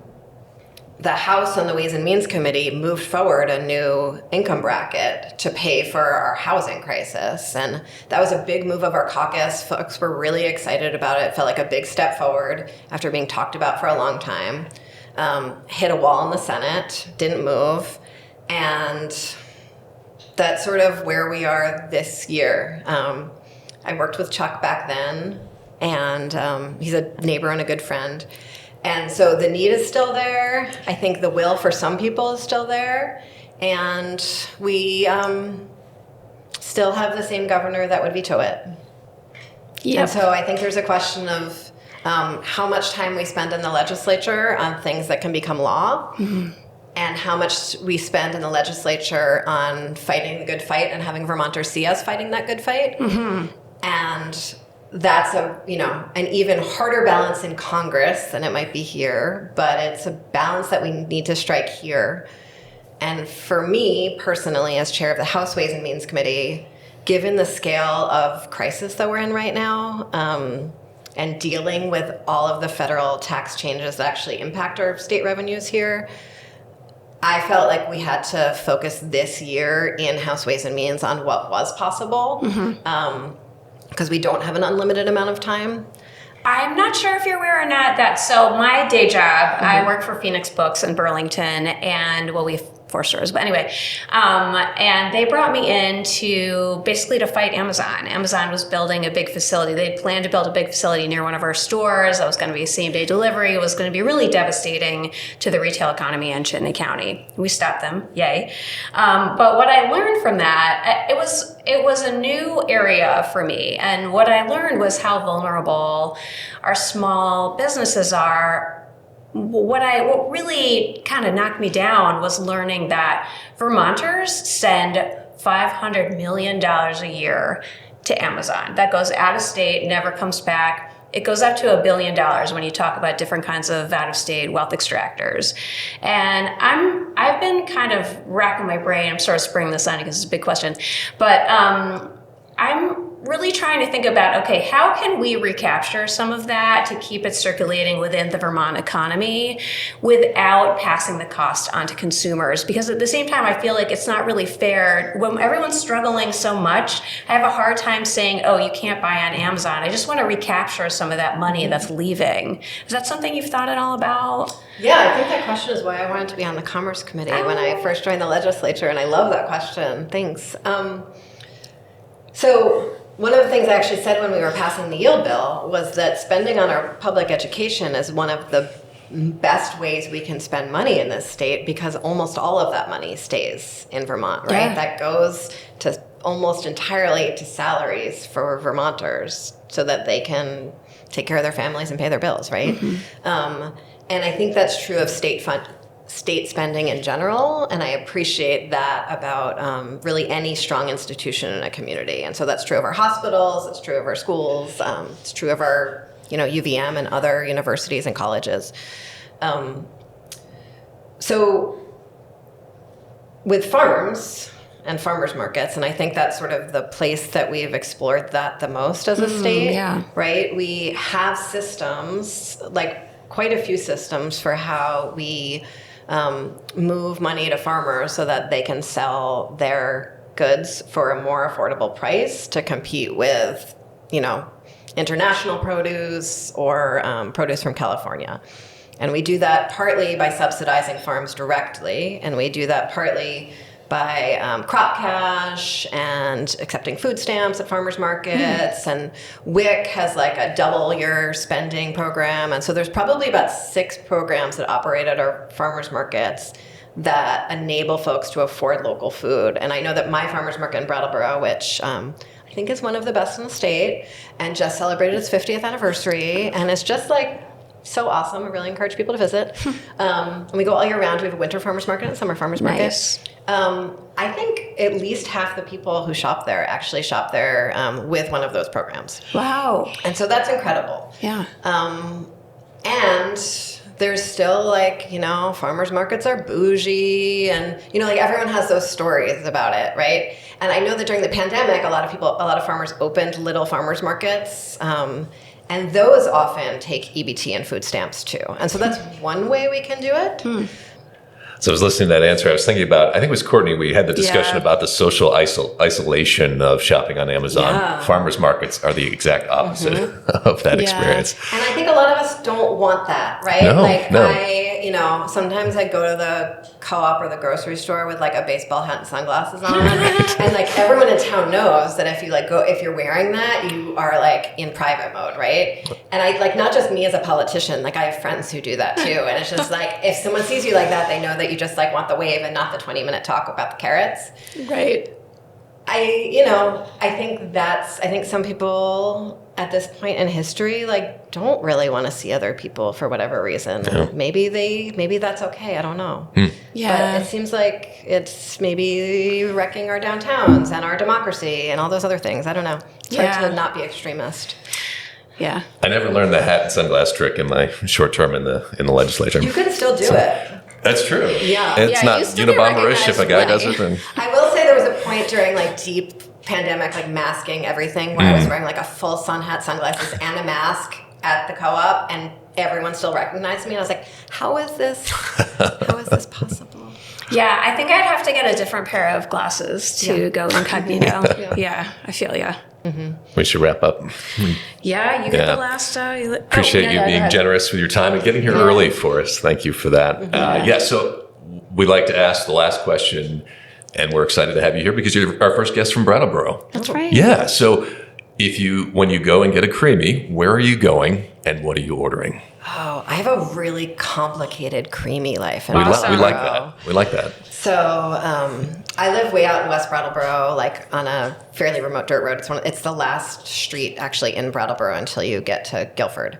the House and the Ways and Means Committee moved forward a new income bracket to pay for our housing crisis. And that was a big move of our caucus. Folks were really excited about it. It felt like a big step forward after being talked about for a long time. Hit a wall in the Senate, didn't move. And that's sort of where we are this year. I worked with Chuck back then, and he's a neighbor and a good friend. And so the need is still there. I think the will for some people is still there. And we still have the same governor that would veto it. Yep. And so I think there's a question of how much time we spend in the legislature on things that can become law, and how much we spend in the legislature on fighting the good fight and having Vermonters see us fighting that good fight. And that's an even harder balance in Congress than it might be here, but it's a balance that we need to strike here. And for me personally, as chair of the House Ways and Means Committee, given the scale of crisis that we're in right now, and dealing with all of the federal tax changes that actually impact our state revenues here, I felt like we had to focus this year in House Ways and Means on what was possible. Because we don't have an unlimited amount of time. I'm not sure if you're aware or not that, so my day job, I work for Phoenix Books in Burlington, and we have 4 stores, but anyway, and they brought me in to fight Amazon. Amazon was building a big facility. They planned to build a big facility near one of our stores. That was going to be a same-day delivery. It was going to be really devastating to the retail economy in Chittenden County. We stopped them, yay. But what I learned from that, it was a new area for me. And what I learned was how vulnerable our small businesses are. What really kind of knocked me down was learning that Vermonters send $500 million a year to Amazon. That goes out of state, never comes back. It goes up to $1 billion when you talk about different kinds of out-of-state wealth extractors. And I've been kind of racking my brain. I'm sort of springing this on because it's a big question. But I'm really trying to think about, okay, how can we recapture some of that to keep it circulating within the Vermont economy without passing the cost onto consumers? Because at the same time, I feel like it's not really fair. When everyone's struggling so much, I have a hard time saying, oh, you can't buy on Amazon. I just want to recapture some of that money that's leaving. Is that something you've thought at all about? Yeah, I think that question is why I wanted to be on the Commerce Committee when I first joined the legislature, and I love that question. Thanks. So one of the things I actually said when we were passing the yield bill was that spending on our public education is one of the best ways we can spend money in this state, because almost all of that money stays in Vermont, right? Yeah. That goes to almost entirely to salaries for Vermonters so that they can take care of their families and pay their bills, right? And I think that's true of state spending in general, and I appreciate that about really any strong institution in a community. And so that's true of our hospitals, it's true of our schools, it's true of our UVM and other universities and colleges. So with farms, and farmers markets. And I think that's sort of the place that we've explored that the most as a state, right? We have systems, like quite a few systems for how we move money to farmers so that they can sell their goods for a more affordable price to compete with, international produce or produce from California. And we do that partly by subsidizing farms directly, and we do that partly by crop cash and accepting food stamps at farmers markets. And WIC has like a double your spending program. And so there's probably about 6 programs that operate at our farmers markets that enable folks to afford local food. And I know that my farmers market in Brattleboro, which I think is one of the best in the state, and just celebrated its 50th anniversary. And it's just like so awesome. I really encourage people to visit. And we go all year round. We have a winter farmers market and summer farmers market. Nice. I think at least half the people who shop there actually shop there with one of those programs. Wow. And so that's incredible. Yeah. And there's still like, farmers markets are bougie and, like everyone has those stories about it, right? And I know that during the pandemic, a lot of farmers opened little farmers markets. And those often take EBT and food stamps too. And so that's one way we can do it. So I was listening to that answer. I was thinking about, I think it was Courtney, we had the discussion about the social isolation of shopping on Amazon. Yeah. Farmers markets are the exact opposite of that experience. And I think a lot of us don't want that, right? No. Sometimes I go to the co-op or the grocery store with like a baseball hat and sunglasses on. And like everyone in town knows that if you're wearing that, you are like in private mode, right? And I like, not just me as a politician, like I have friends who do that too. And it's just like, if someone sees you like that, they know that you just like want the wave and not the 20-minute talk about the carrots. Right. I think some people at this point in history like don't really want to see other people for whatever reason. Yeah. Maybe that's okay. I don't know. Yeah. But it seems like it's maybe wrecking our downtowns and our democracy and all those other things. I don't know. It's hard to not be extremist. Yeah. I never learned the hat and sunglass trick in my short term in the legislature. You can still do it. That's true. Yeah. It's not Unabomber-ish if a guy does it. Then I will say there was a point during like deep pandemic, like masking everything, where I was wearing like a full sun hat, sunglasses, and a mask at the co-op, and everyone still recognized me. And I was like, how is this possible? Yeah, I think I'd have to get a different pair of glasses to go incognito. Yeah, I feel ya. We should wrap up. Yeah, you get the last. Appreciate you being generous with your time and getting here early for us. Thank you for that. So we like to ask the last question, and we're excited to have you here because you're our first guest from Brattleboro. That's right. Yeah. So when you go and get a creemee, where are you going and what are you ordering? Oh, I have a really complicated creemee life. We like that. We like that. So I live way out in West Brattleboro, like on a fairly remote dirt road. It's the last street actually in Brattleboro until you get to Guilford.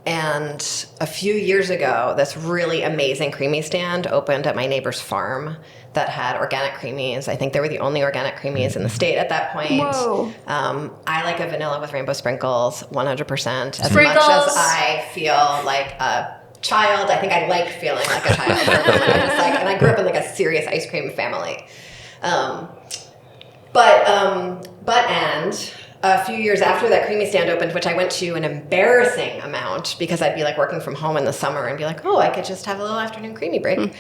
And a few years ago, this really amazing creemee stand opened at my neighbor's farm that had organic creamies. I think they were the only organic creamies in the state at that point. Whoa. I like a vanilla with rainbow sprinkles, 100%. As Sprinkles. much as I feel like a child, I think I like feeling like a child. And I grew up in like a serious ice cream family. And a few years after that creemee stand opened, which I went to an embarrassing amount because I'd be like working from home in the summer and be like, oh, I could just have a little afternoon creemee break.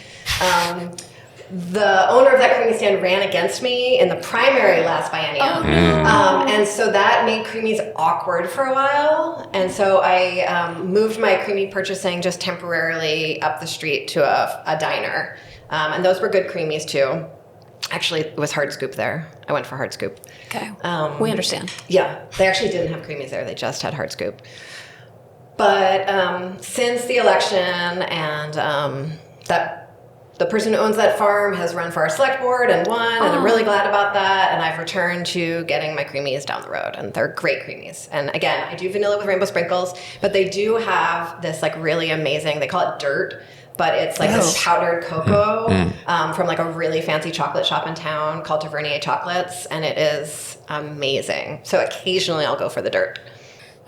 The owner of that creemee stand ran against me in the primary last biennium. And so that made creamies awkward for a while. And so I moved my creemee purchasing just temporarily up the street to a diner. And those were good creamies too. Actually, it was Hard Scoop there. I went for Hard Scoop. Okay. We understand. Yeah. They actually didn't have creamies there. They just had Hard Scoop. But since the election and the person who owns that farm has run for our select board and won, and I'm really glad about that. And I've returned to getting my creamies down the road, and they're great creamies. And again, I do vanilla with rainbow sprinkles, but they do have this like really amazing, they call it dirt, but it's like this powdered cocoa from like a really fancy chocolate shop in town called Tavernier Chocolates, and it is amazing. So occasionally I'll go for the dirt.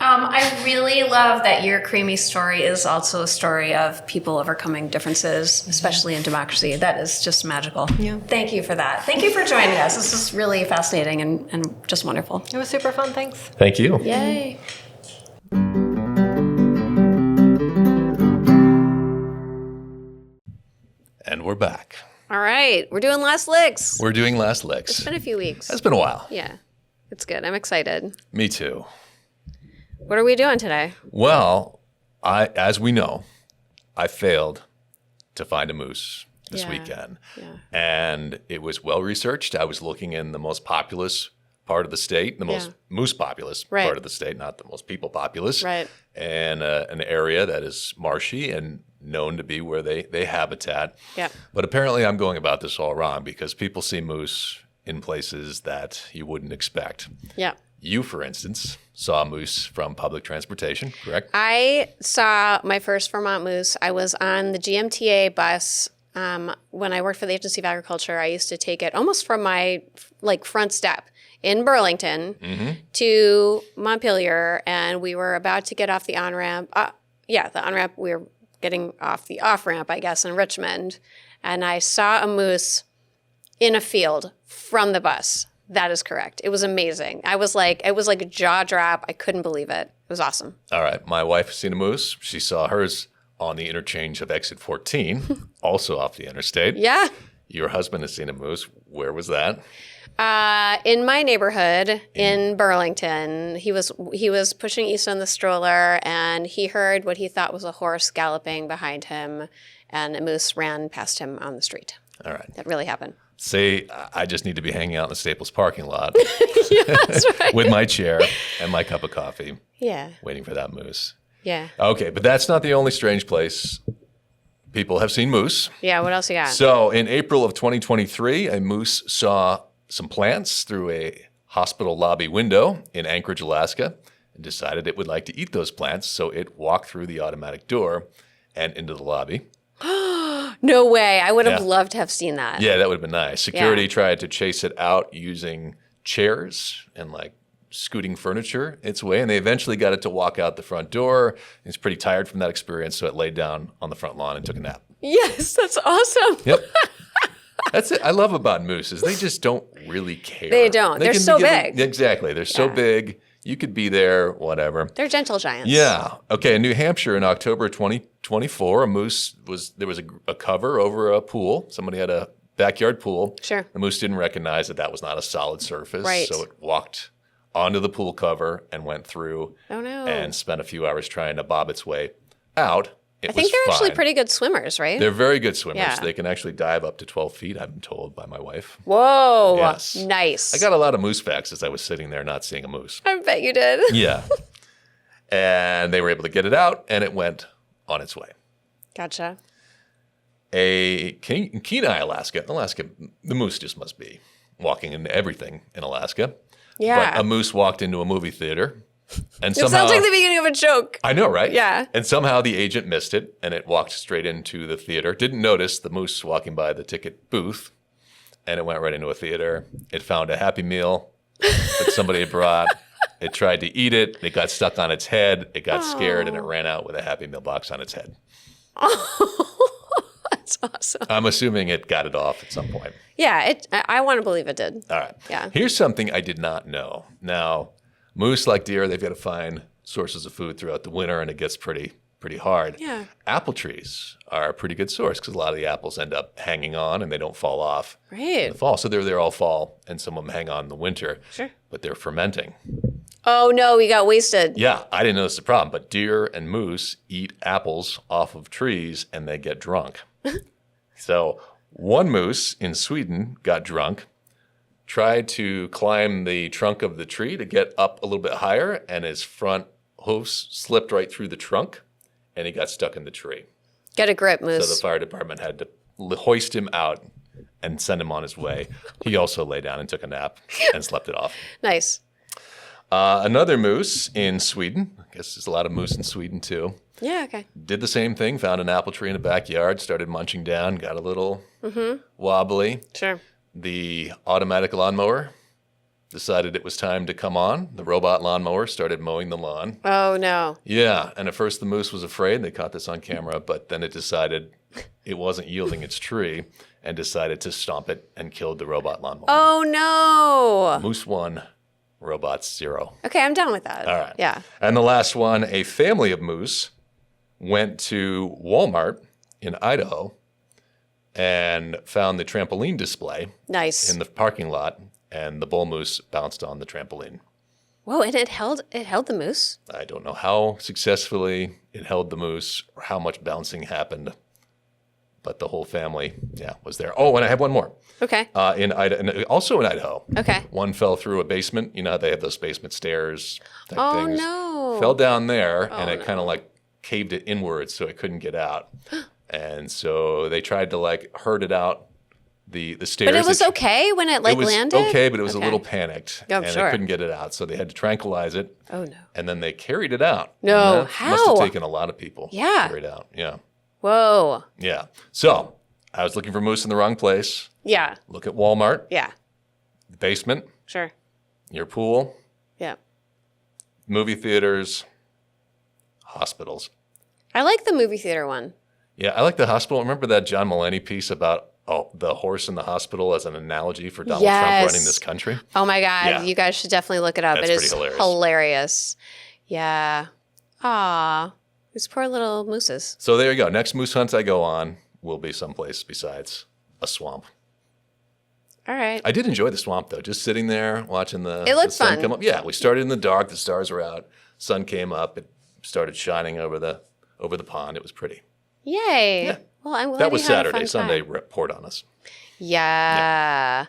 I really love that your creamy story is also a story of people overcoming differences, especially in democracy. That is just magical. Yeah. Thank you for that. Thank you for joining us. This is really fascinating and just wonderful. It was super fun. Thanks. Thank you. Yay. And we're back. All right. We're doing last licks. We're doing last licks. It's been a few weeks. It's been a while. Yeah. It's good. I'm excited. Me too. What are we doing today? Well, as we know, I failed to find a moose this weekend. Yeah. And it was well researched. I was looking in the most populous part of the state, the most moose populous part of the state, not the most people populous. Right. And an area that is marshy and known to be where they habitat. Yeah. But apparently I'm going about this all wrong because people see moose in places that you wouldn't expect. Yeah. You, for instance, saw a moose from public transportation, correct? I saw my first Vermont moose. I was on the GMTA bus when I worked for the Agency of Agriculture. I used to take it almost from my front step in Burlington to Montpelier, and we were about to get off the on-ramp. The on-ramp. We were getting off the off-ramp, I guess, in Richmond, and I saw a moose in a field from the bus. That is correct. It was amazing. It was like a jaw drop. I couldn't believe it. It was awesome. All right. My wife has seen a moose. She saw hers on the interchange of exit 14, also off the interstate. Yeah. Your husband has seen a moose. Where was that? In my neighborhood in Burlington, he was pushing East on the stroller, and he heard what he thought was a horse galloping behind him, and a moose ran past him on the street. All right. That really happened. Say, I just need to be hanging out in the Staples parking lot Yeah, that's right. with my chair and my cup of coffee, Yeah. waiting for that moose. Yeah. Okay, but that's not the only strange place people have seen moose. Yeah. What else you got? So in April of 2023, a moose saw some plants through a hospital lobby window in Anchorage, Alaska, and decided it would like to eat those plants. So it walked through the automatic door and into the lobby. No way. I would have Yeah. loved to have seen that. Yeah, that would have been nice. Security Yeah. tried to chase it out using chairs and scooting furniture its way, and they eventually got it to walk out the front door. It's pretty tired from that experience, so it laid down on the front lawn and took a nap. Yes, that's awesome. Yep. That's it. I love about mooses. They just don't really care. They don't. They're can so get- big. Exactly. They're so Yeah. big. You could be there, whatever. They're gentle giants. Yeah. Okay. In New Hampshire in October 2024, there was a cover over a pool. Somebody had a backyard pool. Sure. The moose didn't recognize that was not a solid surface. Right. So it walked onto the pool cover and went through Oh, no. and spent a few hours trying to bob its way out. I think they're actually pretty good swimmers, right? They're very good swimmers. Yeah. They can actually dive up to 12 feet, I've been told by my wife. Whoa. Yes. Nice. I got a lot of moose facts as I was sitting there not seeing a moose. I bet you did. Yeah. And they were able to get it out, and it went on its way. Gotcha. In Kenai, Alaska, the moose just must be walking into everything in Alaska. Yeah. But a moose walked into a movie theater, and It somehow sounds like the beginning of a joke. I know, right? Yeah. And somehow the agent missed it, and it walked straight into the theater. Didn't notice the moose walking by the ticket booth, and it went right into a theater. It found a Happy Meal that somebody had brought. It tried to eat it. It got stuck on its head. It got scared, and it ran out with a Happy Meal box on its head. That's awesome. I'm assuming it got it off at some point. Yeah, I want to believe it did. All right. Yeah. Here's something I did not know. Now, moose, like deer, they've got to find sources of food throughout the winter, and it gets pretty hard. Yeah. Apple trees are a pretty good source because a lot of the apples end up hanging on and they don't fall off in Right. the fall. So they're there all fall, and some of them hang on in the winter. Sure. But they're fermenting. Oh, no, we got wasted. Yeah, I didn't know this was a problem, but deer and moose eat apples off of trees and they get drunk. So one moose in Sweden got drunk, tried to climb the trunk of the tree to get up a little bit higher, and his front hooves slipped right through the trunk, and he got stuck in the tree. Get a grip, So Moose. the fire department had to hoist him out and send him on his way. He also lay down and took a nap and slept it off. Nice. Another moose in Sweden, I guess there's a lot of moose in Sweden too, Yeah, okay. did the same thing, found an apple tree in the backyard, started munching down, got a little wobbly. Sure. The automatic lawnmower decided it was time to come on. The robot lawnmower started mowing the lawn. Oh, no. Yeah, and at first the moose was afraid. They caught this on camera, but then it decided it wasn't yielding its tree and decided to stomp it and killed the robot lawnmower. Oh, no. Moose 1, robots 0. Okay, I'm down with that. All right. Yeah. And the last one, a family of moose went to Walmart in Idaho and found the trampoline display Nice. in the parking lot, and the bull moose bounced on the trampoline. Whoa, and it held the moose? I don't know how successfully it held the moose or how much bouncing happened, but the whole family, was there. Oh, and I have one more. Okay. Also in Idaho. Okay. One fell through a basement. You know how they have those basement stairs type Oh, things. no. Fell down there, and it no. kind of like caved it inwards so it couldn't get out. And so they tried to like herd it out the stairs. But it was okay when it It was landed? okay, but it was a Okay. little panicked. Oh, and sure. they couldn't get it out. So they had to tranquilize it. Oh, no. And then they carried it out. No, And that must how? have taken a lot of people Yeah. to carry it out. Yeah. Whoa. Yeah. So I was looking for moose in the wrong place. Yeah. Look at Walmart, Yeah. the basement, Sure. your pool, Yeah. movie theaters, hospitals. I like the movie theater one. Yeah, I like the hospital. Remember that John Mulaney piece about the horse in the hospital as an analogy for Donald Trump Yes. running this country? Oh, my God. Yeah. You guys should definitely look it up. That's It pretty is hilarious. hilarious. Yeah. Aw. These poor little mooses. So there you go. Next moose hunt I go on will be someplace besides a swamp. All right. I did enjoy the swamp, though, just sitting there watching the It looked sun fun. come up. Yeah, we started in the dark. The stars were out. Sun came up. It started shining over the pond. It was pretty. Yay. Yeah. Well, I'm glad That was you had a Saturday. fun Sunday time. poured on us. Yeah.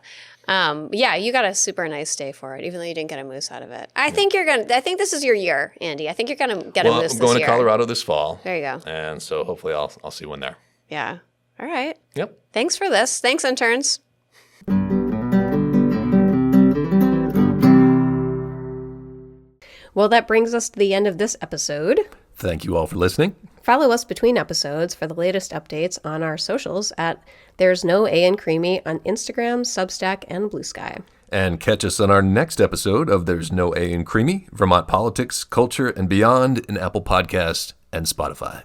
Yeah, you got a super nice day for it, even though you didn't get a moose out of it. I think this is your year, Andy. I think you're gonna get a Well, moose I'm this going year. to Colorado this fall. There you go. And so hopefully I'll see one there. Yeah. All right. Yep. Thanks for this. Thanks, interns. Well, that brings us to the end of this episode. Thank you all for listening. Follow us between episodes for the latest updates on our socials at There's No A in Creamy on Instagram, Substack, and Blue Sky. And catch us on our next episode of There's No A in Creamy, Vermont Politics, Culture, and Beyond in Apple Podcast and Spotify.